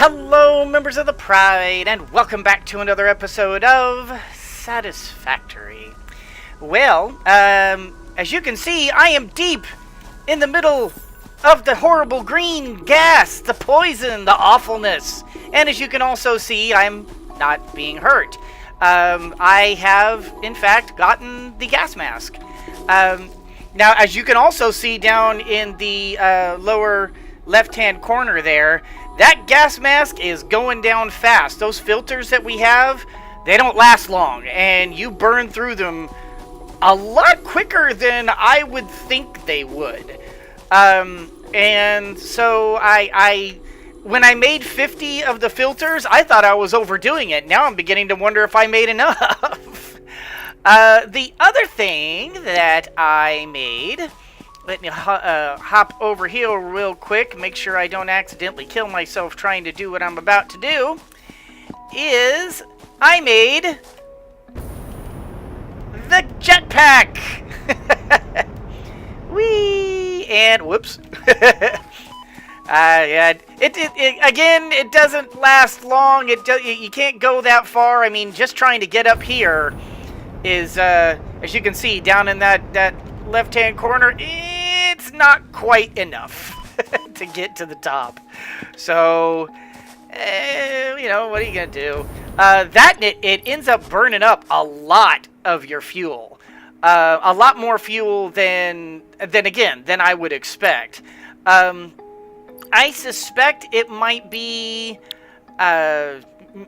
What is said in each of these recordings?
Hello, members of the Pride, and welcome back to another episode of Satisfactory. Well, as you can see, I am deep in the middle of the horrible green gas, the poison, the awfulness. And as you can also see, I'm not being hurt. I have, in fact, gotten the gas mask. Now, as you can also see down in the lower left-hand corner there, that gas mask is going down fast. Those filters that we have, they don't last long, and you burn through them a lot quicker than I would think they would. And so when I made 50 of the filters, I thought I was overdoing it. Now I'm beginning to wonder if I made enough. The other thing that I made, let me hop over here real quick, make sure I don't accidentally kill myself trying to do what I'm about to do, is I made the jetpack. Whee! And whoops. Yeah, it doesn't last long. You can't go that far. I mean, just trying to get up here is, as you can see, down in that left-hand corner, it's not quite enough to get to the top. So, what are you gonna do? It ends up burning up a lot of your fuel. A lot more fuel than I would expect. I suspect it might be,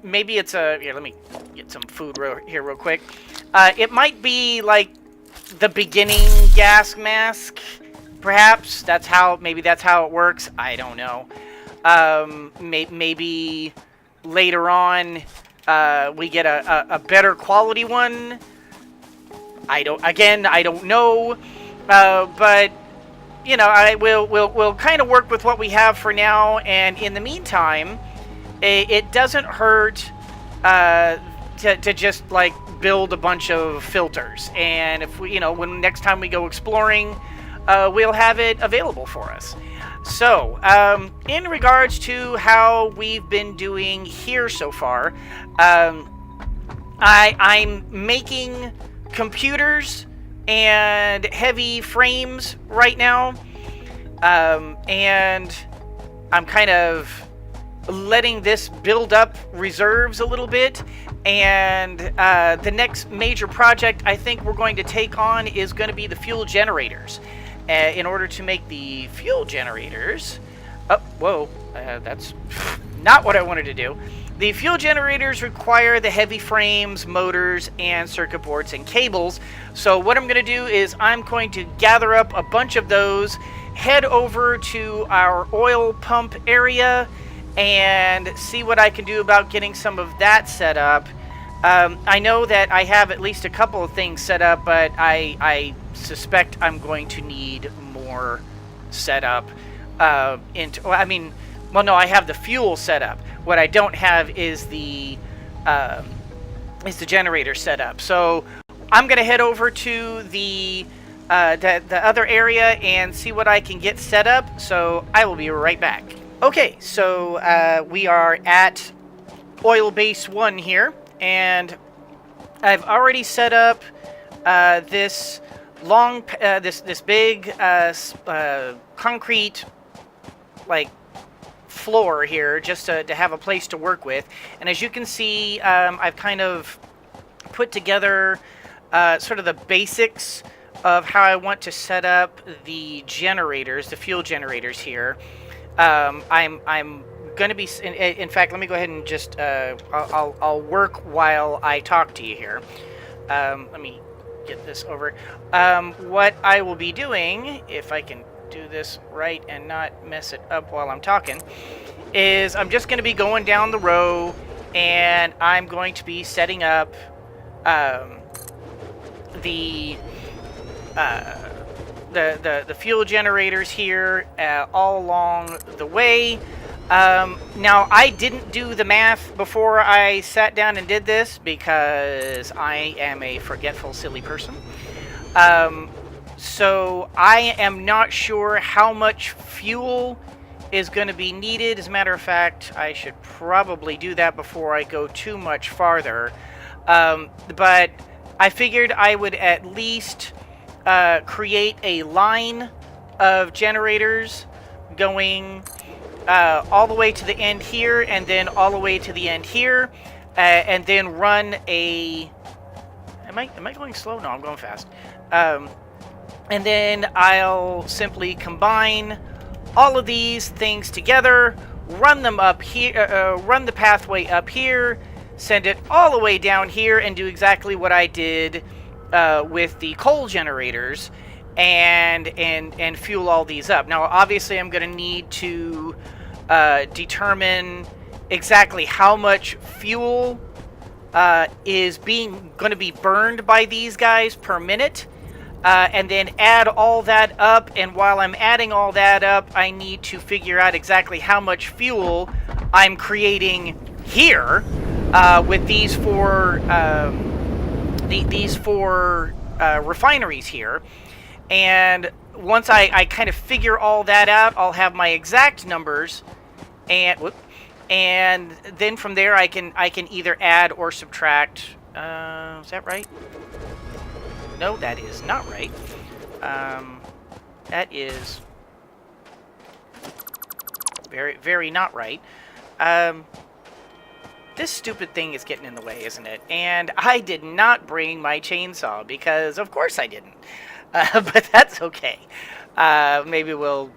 maybe it's here, let me get some food here real quick. It might be like the beginning gas mask, perhaps. Maybe that's how it works. I don't know. Maybe later on, we get a better quality one. I don't know. But we'll kind of work with what we have for now, and in the meantime, it doesn't hurt to just like build a bunch of filters, and if we, when next time we go exploring, we'll have it available for us. So, in regards to how we've been doing here so far, I'm making computers and heavy frames right now, and I'm kind of letting this build up reserves a little bit, and the next major project I think we're going to take on is going to be the fuel generators. In order to make the fuel generators, that's not what I wanted to do. The fuel generators require the heavy frames, motors, and circuit boards and cables. So what I'm going to do is I'm going to gather up a bunch of those, head over to our oil pump area, and see what I can do about getting some of that set up. I know that I have at least a couple of things set up, but I suspect I'm going to need more set up. I have the fuel set up. What I don't have is the generator set up. So I'm going to head over to the other area and see what I can get set up. So I will be right back. Okay, so we are at oil base 1 here, and I've already set up this long, this big concrete floor here, just to have a place to work with. And as you can see, I've kind of put together sort of the basics of how I want to set up the generators, the fuel generators here. I'm going to be, in fact, let me go ahead and just, I'll work while I talk to you here. Let me get this over. What I will be doing, if I can do this right and not mess it up while I'm talking, is I'm just going to be going down the row, and I'm going to be setting up the fuel generators here all along the way. Now, I didn't do the math before I sat down and did this because I am a forgetful, silly person. So I am not sure how much fuel is going to be needed. As a matter of fact, I should probably do that before I go too much farther. But I figured I would at least create a line of generators going all the way to the end here, and then all the way to the end here, and then run a... Am I going slow? No, I'm going fast. And then I'll simply combine all of these things together, run them up here, run the pathway up here, send it all the way down here, and do exactly what I did with the coal generators, and fuel all these up. Now, obviously, I'm going to need to determine exactly how much fuel is going to be burned by these guys per minute, and then add all that up. And while I'm adding all that up, I need to figure out exactly how much fuel I'm creating here with these four refineries here. And once I kind of figure all that out, I'll have my exact numbers, and then from there I can either add or subtract. Is that right? No, that is not right. That is very, very not right. This stupid thing is getting in the way, isn't it? And I did not bring my chainsaw because, of course, I didn't. But that's okay. Maybe we'll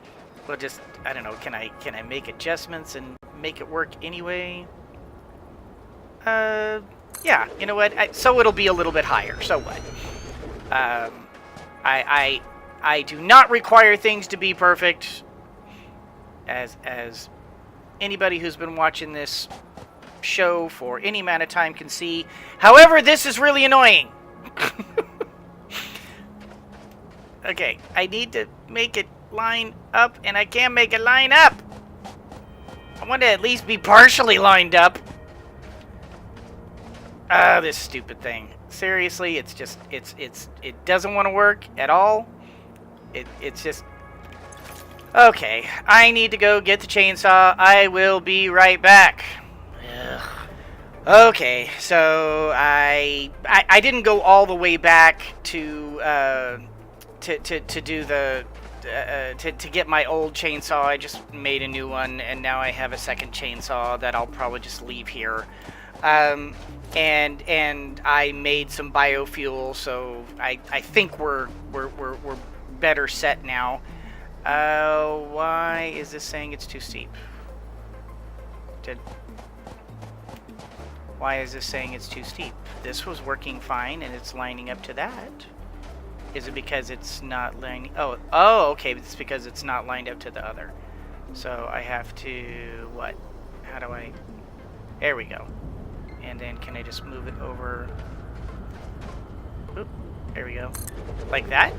just, I don't know. Can I make adjustments and make it work anyway? Yeah. You know what? So it'll be a little bit higher. So what? I do not require things to be perfect, as anybody who's been watching this show for any amount of time can see. However, this is really annoying. Okay, I need to make it line up, and I can't make it line up. I want to at least be partially lined up. This stupid thing. Seriously, it's just, it doesn't want to work at all. It's just... Okay, I need to go get the chainsaw. I will be right back. Ugh. Okay, so I didn't go all the way back to do the to get my old chainsaw. I just made a new one, and now I have a second chainsaw that I'll probably just leave here. And I made some biofuel, so I think we're better set now. Why is this saying it's too steep? Why is this saying it's too steep? This was working fine, and it's lining up to that. Is it because it's not lining... Oh, okay, it's because it's not lined up to the other. So I have to... What? How do I... There we go. And then can I just move it over? Oop, there we go. Like that?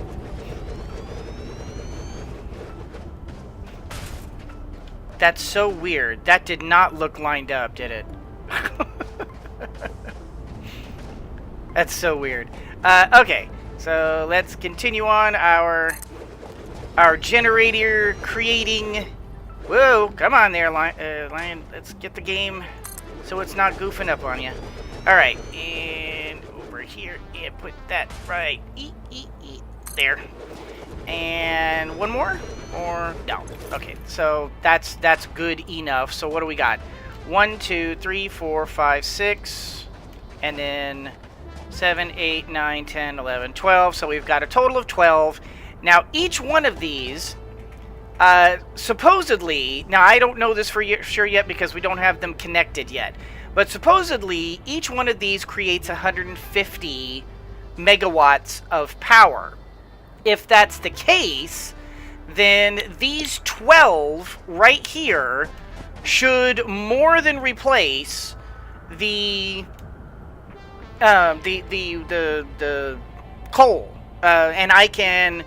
That's so weird. That did not look lined up, did it? That's so weird. Okay, so let's continue on our generator creating. Whoa, come on there, Lion. Let's get the game so it's not goofing up on you. All right, and over here, yeah, put that right. There. And one more, or no? Okay, so that's good enough. So what do we got? 1, 2, 3, 4, 5, 6, and then 7, 8, 9, 10, 11, 12. So we've got a total of 12. Now each one of these, supposedly, now I don't know this for sure yet because we don't have them connected yet, but supposedly each one of these creates 150 megawatts of power. If that's the case, then these 12 right here should more than replace the coal, and I can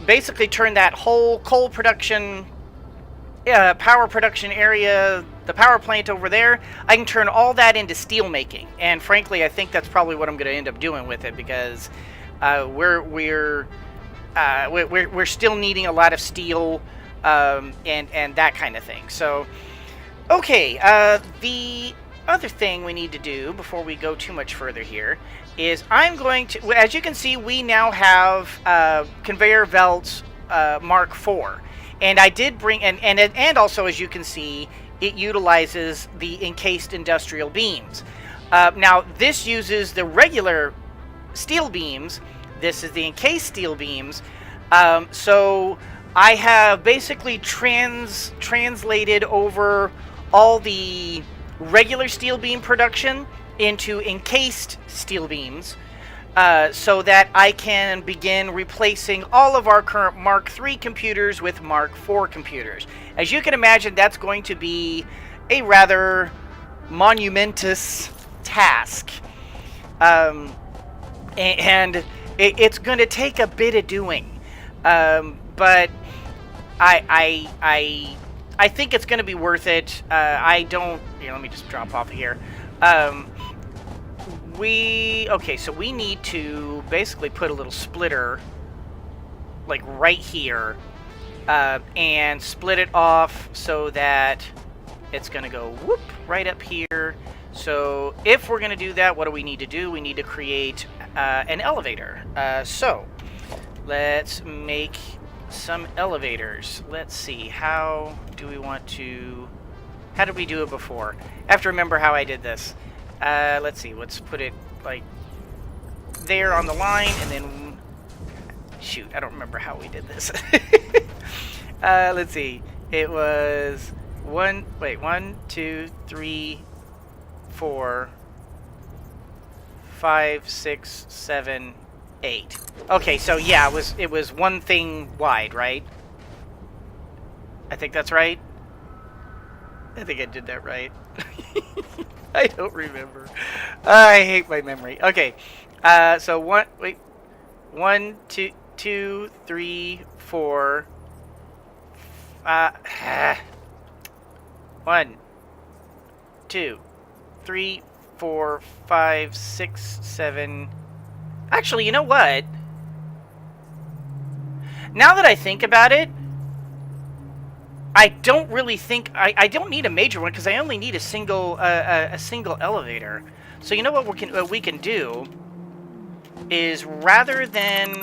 basically turn that whole coal production, power production area, the power plant over there, I can turn all that into steel making. And frankly, I think that's probably what I'm going to end up doing with it, because we're still needing a lot of steel and that kind of thing. So, okay, the other thing we need to do before we go too much further here is I'm going to, as you can see, we now have conveyor belts Mark IV. And I did bring, and also, as you can see, it utilizes the encased industrial beams. Now, this uses the regular steel beams. This is the encased steel beams. So I have basically translated over all the regular steel beam production into encased steel beams, so that I can begin replacing all of our current Mark III computers with Mark IV computers. As you can imagine, that's going to be a rather monumentous task. And it's going to take a bit of doing. But I think it's going to be worth it. Let me just drop off here. So we need to basically put a little splitter like right here, and split it off so that it's going to go whoop right up here. So if we're going to do that, what do we need to do? We need to create an elevator. So let's make some elevators. Let's see, how did we do it before? I have to remember how I did this. Let's see, let's put it like there on the line, and then shoot, I don't remember how we did this. Let's see, it was 1, 2, 3, 4, 5, 6, 7, 8. Okay, so yeah, it was one thing wide, right? I think that's right. I think I did that right. I don't remember. I hate my memory. Okay, so 1, 2, 3, 4. 1, 2, 3, 4, 5, 6, 7. Actually, you know what? Now that I think about it, I don't really think I don't need a major one, because I only need a single elevator. So you know what we can do is, rather than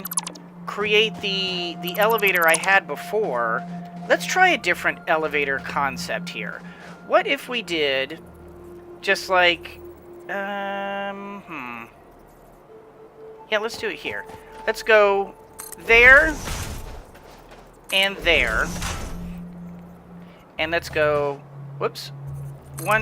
create the elevator I had before, let's try a different elevator concept here. What if we did just like yeah, let's do it here. Let's go there and there. And let's go, whoops, 1,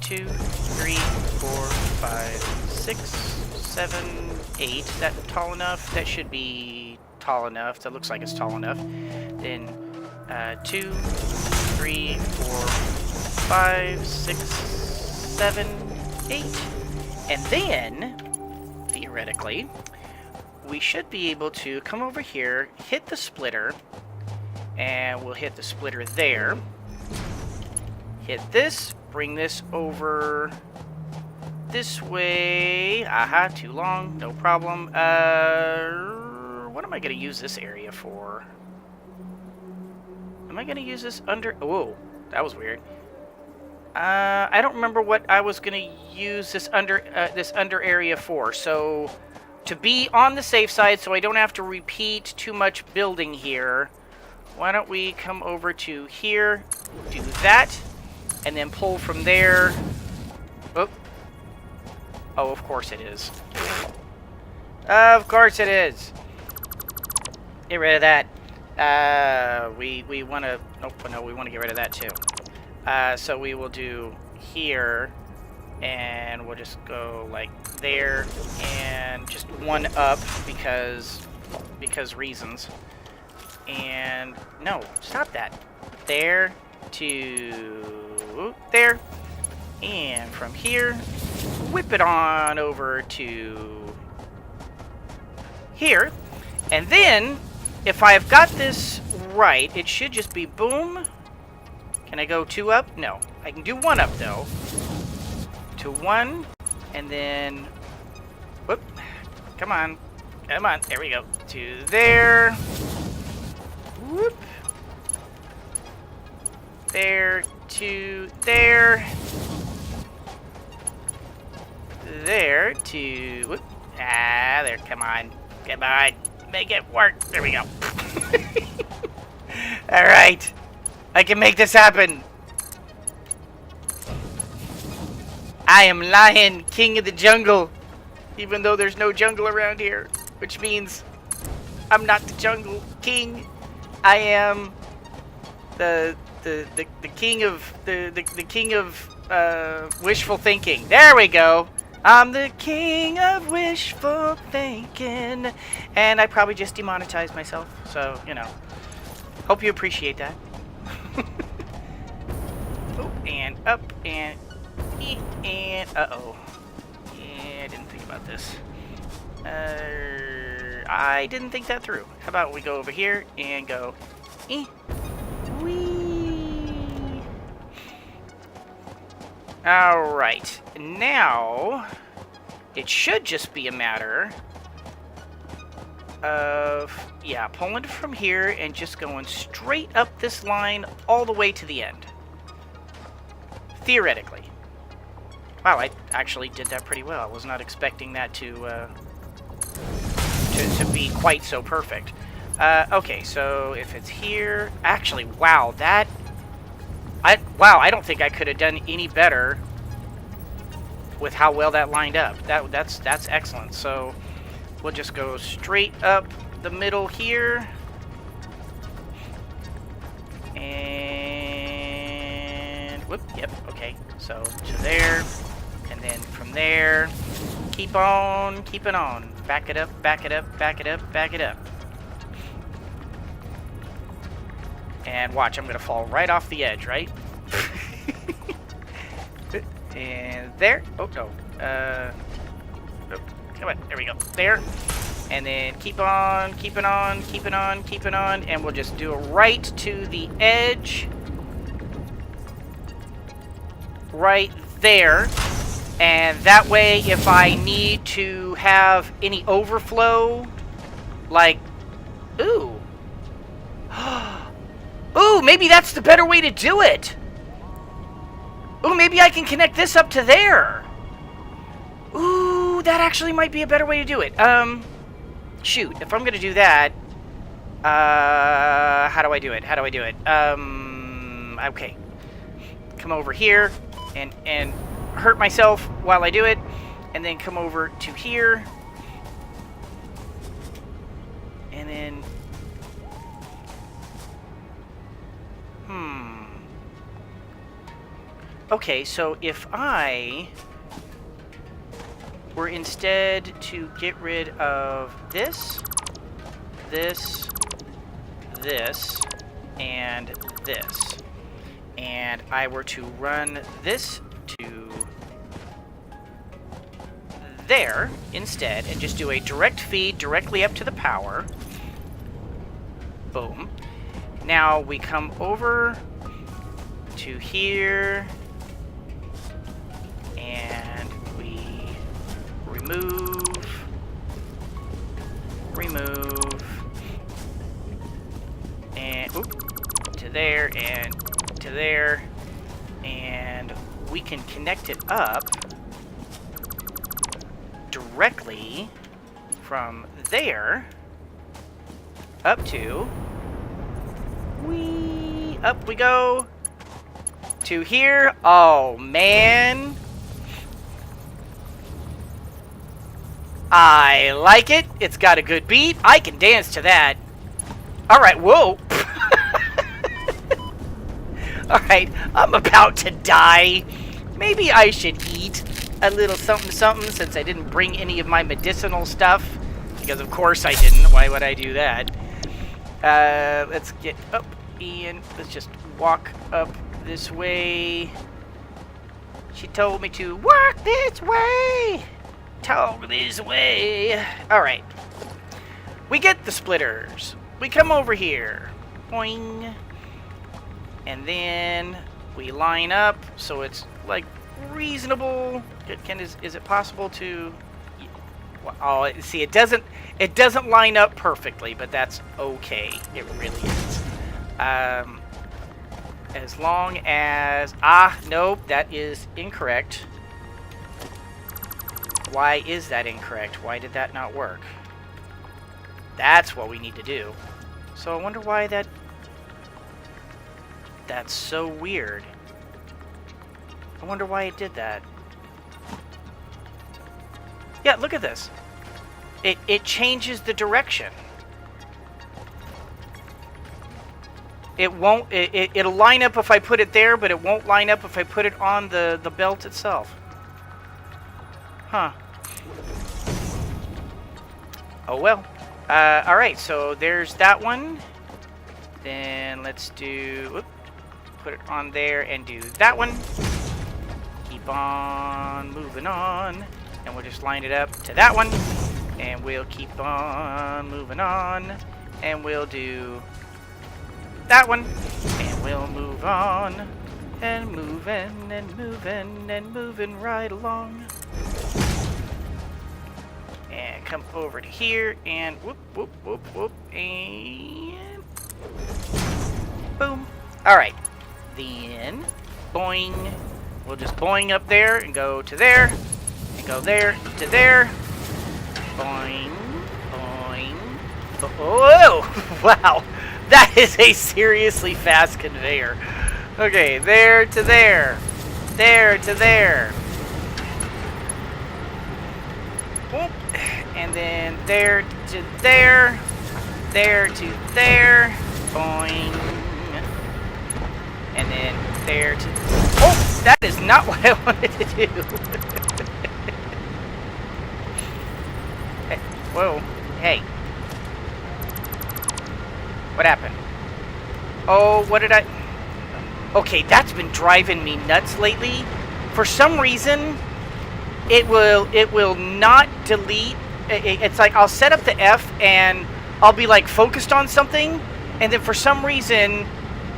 2, 3, 4, 5, 6, 7, 8. Is that tall enough? That should be tall enough. That looks like it's tall enough. Then 2, 3, 4, 5, 6, 7, 8. And then, theoretically, we should be able to come over here, hit the splitter, and we'll hit the splitter there. Hit this, bring this over this way. Aha, too long, no problem. What am I going to use this area for? Am I going to use this under... Whoa, that was weird. I don't remember what I was going to use this under area for. So, to be on the safe side, so I don't have to repeat too much building here, why don't we come over to here, do that, and then pull from there. Oh, of course it is. Of course it is. Get rid of that. We want to... Nope, no, we want to get rid of that too. So we will do here, and we'll just go like there, and just one up because reasons. And no, stop that. There to there, and from here, whip it on over to here, and then if I've got this right, it should just be boom. Can I go 2 up? No, I can do 1 up though. To 1, and then whoop. Come on, there we go. To there. Whoop. there to there. There to... Whoop. Ah, there, come on. Come on. Make it work. There we go. Alright. I can make this happen. I am Lion, King of the Jungle. Even though there's no jungle around here. Which means I'm not the Jungle King. I am the king of the king of wishful thinking. There we go. I'm the king of wishful thinking. And I probably just demonetized myself. So, you know. Hope you appreciate that. Oh, and up, and eat, and uh-oh. Yeah, I didn't think about this. I didn't think that through. How about we go over here and go, wee. Alright, now it should just be a matter of, yeah, pulling it from here and just going straight up this line all the way to the end. Theoretically. Wow, I actually did that pretty well. I was not expecting that to be quite so perfect. Okay, so if it's here, actually, wow, that... I don't think I could have done any better with how well that lined up. That's excellent. So we'll just go straight up the middle here. And whoop, yep, okay. So to there, and then from there, keep on keeping on. Back it up, back it up, back it up, back it up. And watch, I'm gonna fall right off the edge, right? And there. Oh no. Oh, come on. There we go. There. And then keep on, keeping on, keeping on, keeping on, and we'll just do it right to the edge. Right there. And that way, if I need to have any overflow, like, ooh. Ooh, maybe that's the better way to do it. Ooh, maybe I can connect this up to there. Ooh, that actually might be a better way to do it. Shoot, if I'm gonna do that, how do I do it? How do I do it? Okay. Come over here and hurt myself while I do it, and then come over to here, and then okay, so if I were instead to get rid of this, this, this, and this, and I were to run this to there instead, and just do a direct feed directly up to the power, boom. Now we come over to here, and we remove, and to there, and to there, and we can connect it up directly from there up to, up we go to here. Oh man, I like it. It's got a good beat. I can dance to that. Alright, whoa. Alright, I'm about to die. Maybe I should eat a little something something since I didn't bring any of my medicinal stuff. Because of course I didn't. Why would I do that? Let's get up and let's just walk up this way. She told me to walk this way. Talk this way. Alright. We get the splitters. We come over here. Boing. And then we line up so it's like reasonable. Is it possible to... Oh, see, it doesn't line up perfectly, but that's okay. It really is. As long as... nope, that is incorrect. Why is that incorrect? Why did that not work? That's what we need to do. So I wonder why that... That's so weird. I wonder why it did that. Yeah, look at this. It changes the direction. It won't... It'll line up if I put it there, but it won't line up if I put it on the belt itself. Huh. Oh well. Alright, so there's that one. Then let's do... Whoop, put it on there and do that one. Keep on moving on. And we'll just line it up to that one. And we'll keep on moving on. And we'll do that one. And we'll move on. And moving and moving and moving right along. And come over to here and whoop, whoop, whoop, whoop. And boom. Alright. Then boing. We'll just boing up there and go to there. And go there to there. Boing. Boing. Whoa! Wow. That is a seriously fast conveyor. Okay, there to there. There to there. Whoop. And then there to there. There to there. Boing. And then there to... Oh! That is not what I wanted to do. Hey, whoa. Hey. What happened? Oh, what did I... Okay, that's been driving me nuts lately. For some reason, it will not delete... It's like I'll set up the F and I'll be like focused on something, and then for some reason,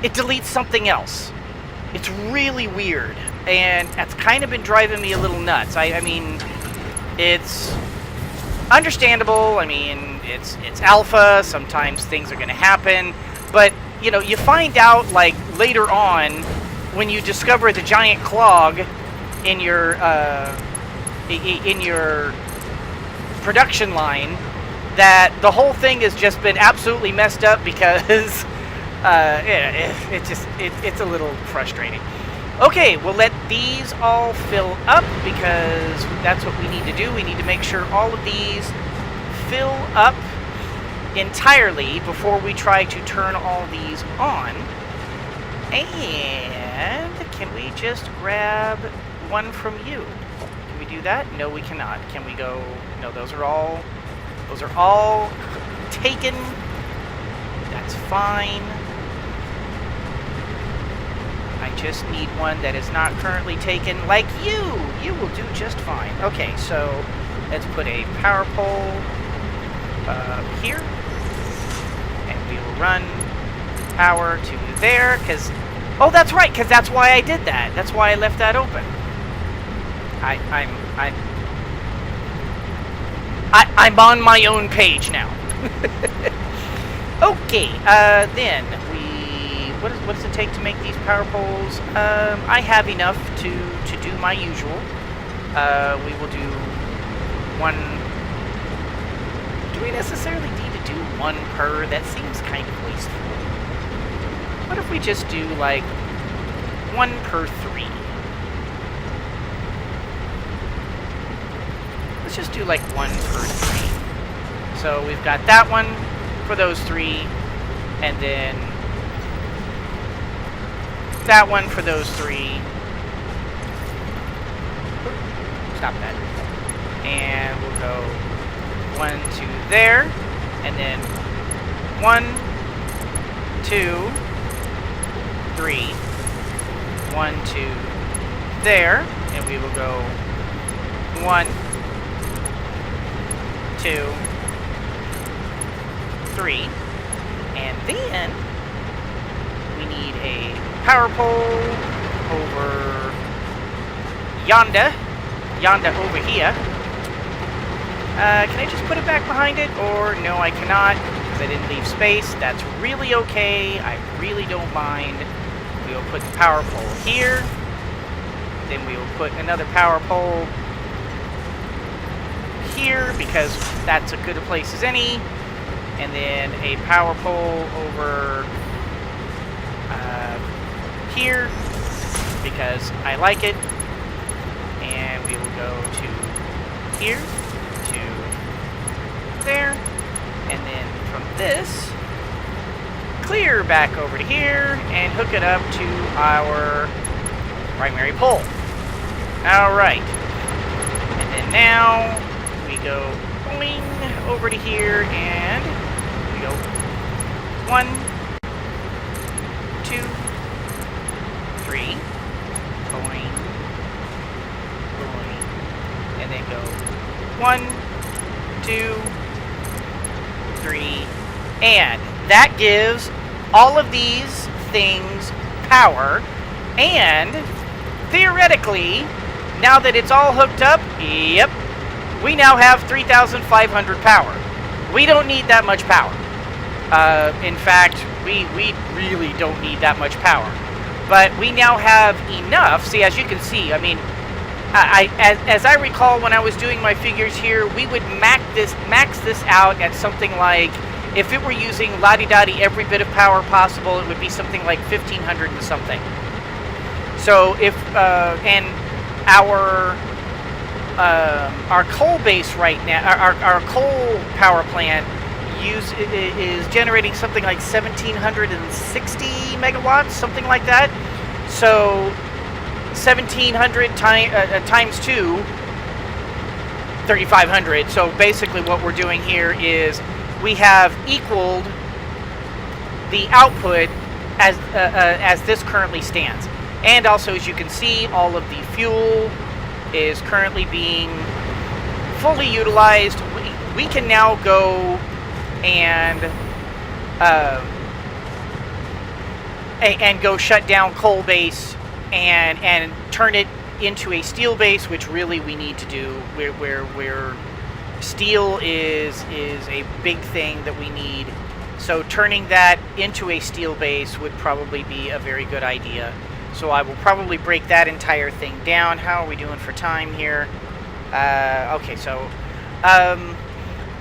it deletes something else. It's really weird, and that's kind of been driving me a little nuts. I mean, it's understandable. I mean, it's alpha. Sometimes things are going to happen, but you know, you find out like later on when you discover the giant clog in your production line that the whole thing has just been absolutely messed up because. It's a little frustrating. Okay, we'll let these all fill up because that's what we need to do. We need to make sure all of these fill up entirely before we try to turn all these on. And can we just grab one from you? Can we do that? No, we cannot. Can we go? No, those are all taken. That's fine. I just need one that is not currently taken, like you. You will do just fine. Okay, so let's put a power pole here, and we will run power to there. Cause oh, that's right. Cause that's why I did that. That's why I left that open. I'm on my own page now. Okay, then what does it take to make these power poles? I have enough to do my usual. We will do one. Do we necessarily need to do one per? That seems kind of wasteful. What if we just do like 1 per 3? Let's just do like 1 per 3. So we've got that one for those 3, and then that one for those 3. Stop that. And we'll go 1 to there, and then 1, 2, 3, 1 to there, and we will go 1, 2, 3, and then we need a power pole over yonder over here. Can I just put it back behind it? Or no, I cannot, because I didn't leave space. That's really okay. I really don't mind. We will put the power pole here. Then we will put another power pole here because that's as good a place as any. And then a power pole over here because I like it. And we will go to here, to there. And then from this, clear back over to here and hook it up to our primary pole. Alright. And then now we go boing over to here and we go 1, 2, 3, boing, boing, and then go 1, 2, 3, and that gives all of these things power, and theoretically, now that it's all hooked up, yep, we now have 3,500 power. We don't need that much power. In fact, we really don't need that much power. But we now have enough. See, as you can see, I mean, as I recall when I was doing my figures here, we would max this out at something like, if it were using la-di-da-di every bit of power possible, it would be something like 1,500 and something. So if and our coal base right now, our coal power plant is generating something like 1,760 megawatts, something like that. So 1,700 times 2, 3,500. So basically, what we're doing here is we have equaled the output as this currently stands. And also, as you can see, all of the fuel is currently being fully utilized. We can now go and go shut down coal base and turn it into a steel base, which really we need to do. Where steel is a big thing that we need. So turning that into a steel base would probably be a very good idea. So I will probably break that entire thing down. How are we doing for time here? Okay, so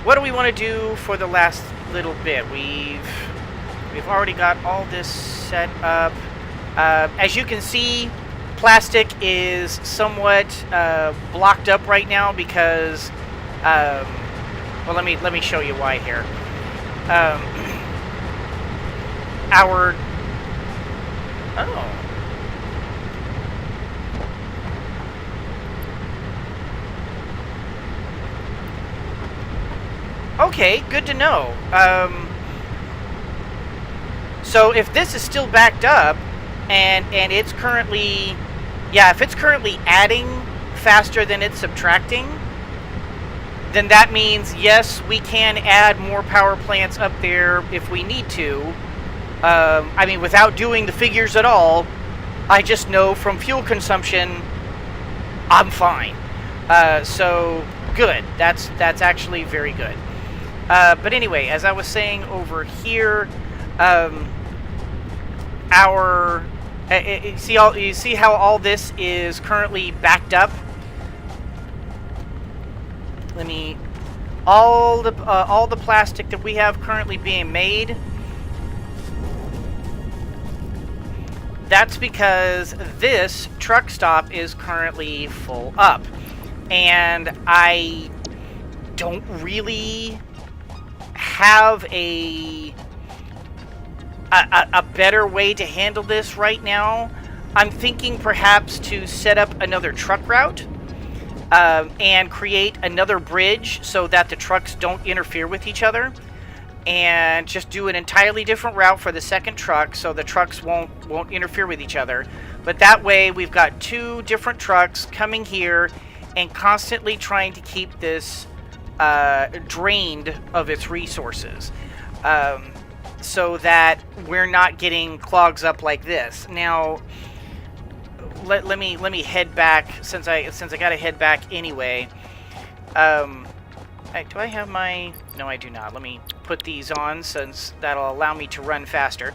what do we want to do for the last little bit? We've already got all this set up. As you can see, plastic is somewhat blocked up right now because well, let me show you why here. Okay, good to know. So if this is still backed up, and it's currently, yeah, if it's currently adding faster than it's subtracting, then that means, yes, we can add more power plants up there if we need to. I mean, without doing the figures at all, I just know from fuel consumption, I'm fine. So, good. That's actually very good. But anyway, as I was saying over here, you see how all this is currently backed up? All the plastic that we have currently being made, that's because this truck stop is currently full up, and I don't really have a better way to handle this right now. I'm thinking perhaps to set up another truck route and create another bridge so that the trucks don't interfere with each other, and just do an entirely different route for the second truck so the trucks won't interfere with each other. But that way we've got two different trucks coming here and constantly trying to keep this drained of its resources, so that we're not getting clogs up like this. Now, let me head back, since I gotta head back anyway. Do I have my... No, I do not. Let me put these on, since that'll allow me to run faster.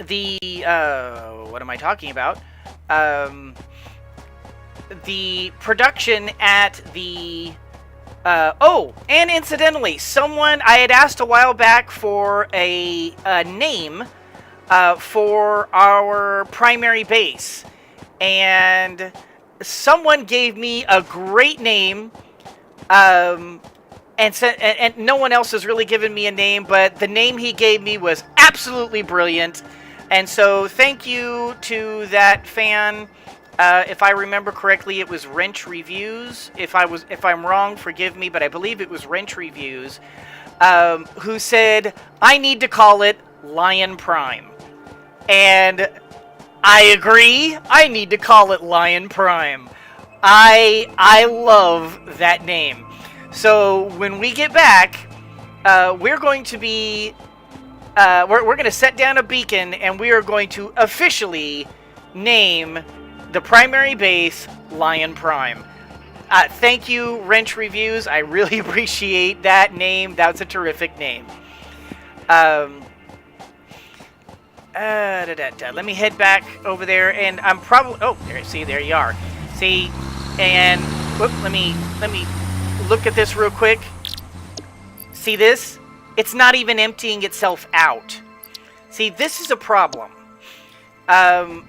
the what am I talking about? The production at the oh, and incidentally, someone I had asked a while back for a name for our primary base, and someone gave me a great name. And no one else has really given me a name, but the name he gave me was absolutely brilliant. And so thank you to that fan. If I remember correctly, it was Wrench Reviews. If I'm wrong, forgive me, but I believe it was Wrench Reviews, who said, I need to call it Lion Prime. And I agree, I need to call it Lion Prime. I love that name. So when we get back, we're going to be we're going to set down a beacon, and we are going to officially name the primary base Lion Prime. Thank you, Wrench Reviews. I really appreciate that name. That's a terrific name. Let me head back over there, and I'm probably... Oh, there you are. See, and whoop, let me look at this real quick. See this? It's not even emptying itself out. See, this is a problem. I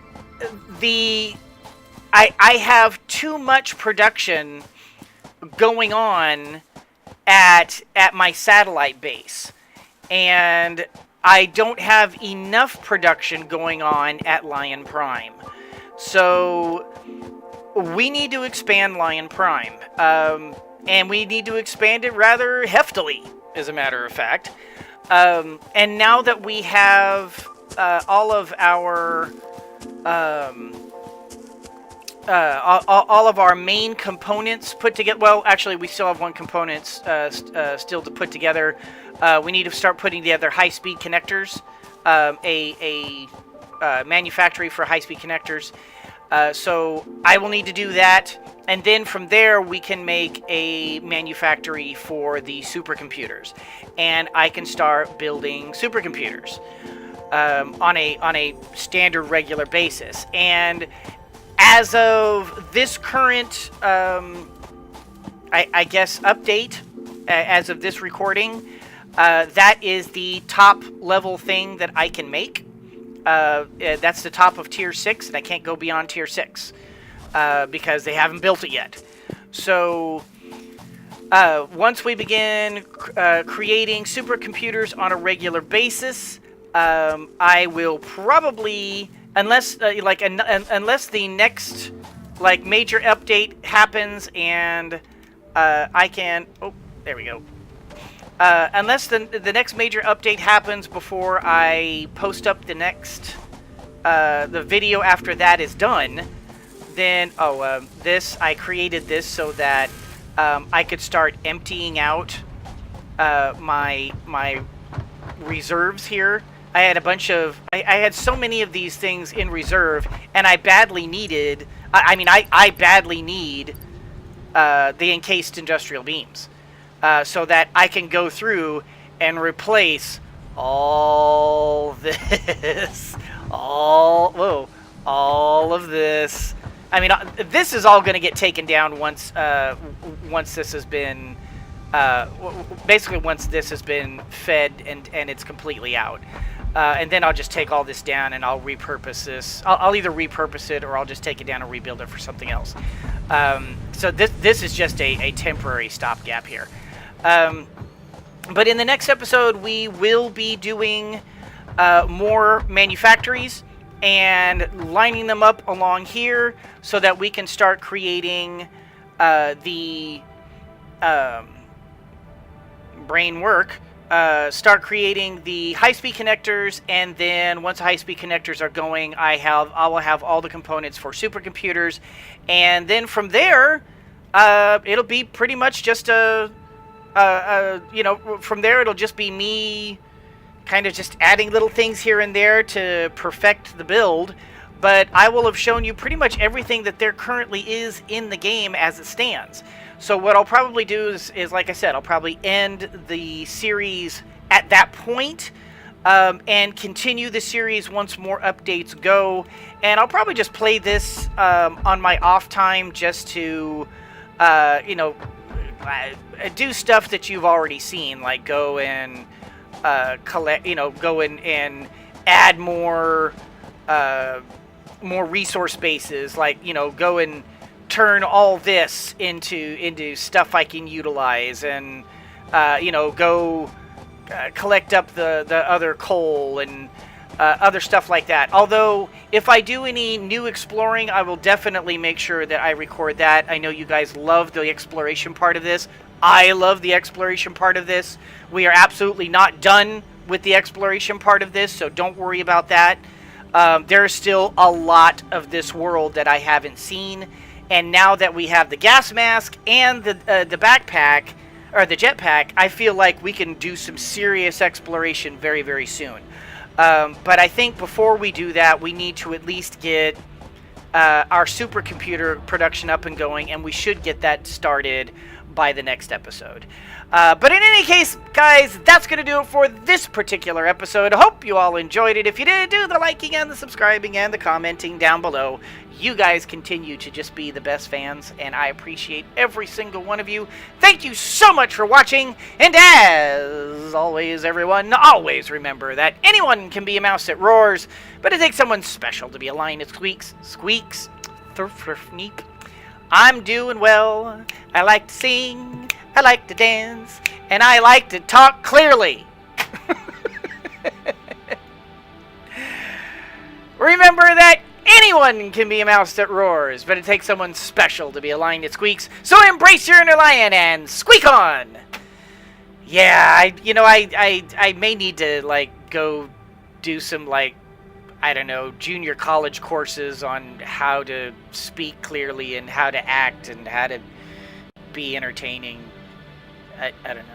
have too much production going on at my satellite base, and I don't have enough production going on at Lion Prime. So we need to expand Lion Prime, and we need to expand it rather heftily, as a matter of fact. And now that we have all of our all of our main components put together. Well, actually, we still have one component still to put together. We need to start putting together high-speed connectors, a manufactory for high-speed connectors. So I will need to do that, and then from there we can make a manufactory for the supercomputers, and I can start building supercomputers on a standard regular basis. And as of this current, I guess, update, as of this recording, that is the top level thing that I can make. That's the top of Tier 6, and I can't go beyond Tier 6 because they haven't built it yet. So once we begin creating supercomputers on a regular basis, I will probably... Unless the next major update happens and I can... Oh, there we go. Unless the next major update happens before I post up the next the video after that is done, then I created this so that I could start emptying out my reserves here. I had a bunch of... I had so many of these things in reserve, and I badly needed... I badly need the encased industrial beams, so that I can go through and replace all this, all of this. I mean, this is all going to get taken down once this has been... basically once this has been fed and it's completely out. And then I'll just take all this down and I'll repurpose this. I'll either repurpose it or I'll just take it down and rebuild it for something else. So this is just a temporary stopgap here. But in the next episode, we will be doing more manufactories and lining them up along here so that we can start creating the brain work. Start creating the high-speed connectors, and then once the high-speed connectors are going, I will have all the components for supercomputers, and then from there, it'll be pretty much just from there it'll just be me kind of just adding little things here and there to perfect the build. But I will have shown you pretty much everything that there currently is in the game as it stands. So what I'll probably do is like I said, I'll probably end the series at that point. and continue the series once more updates go. And I'll probably just play this on my off time just to, do stuff that you've already seen, like go and collect, go in and add more resource bases, like, go and turn all this into stuff I can utilize, and go collect up the other coal and other stuff like that. Although, if I do any new exploring, I will definitely make sure that I record that. I know you guys love the exploration part of this. I love the exploration part of this. We are absolutely not done with the exploration part of this, so don't worry about that. There's still a lot of this world that I haven't seen, and now that we have the gas mask and the backpack, or the jetpack, I feel like we can do some serious exploration very, very soon. But I think before we do that, we need to at least get our supercomputer production up and going, and we should get that started by the next episode. But in any case, guys, that's going to do it for this particular episode. I hope you all enjoyed it. If you did, do the liking and the subscribing and the commenting down below. You guys continue to just be the best fans, and I appreciate every single one of you. Thank you so much for watching, and as always, everyone, always remember that anyone can be a mouse that roars, but it takes someone special to be a lion that squeaks. Squeaks. Thurf, thurf, neep. I'm doing well. I like to sing. I like to dance. And I like to talk clearly. Remember that anyone can be a mouse that roars, but it takes someone special to be a lion that squeaks. So embrace your inner lion and squeak on! Yeah, I may need to, go do some, I don't know, junior college courses on how to speak clearly and how to act and how to be entertaining. I don't know.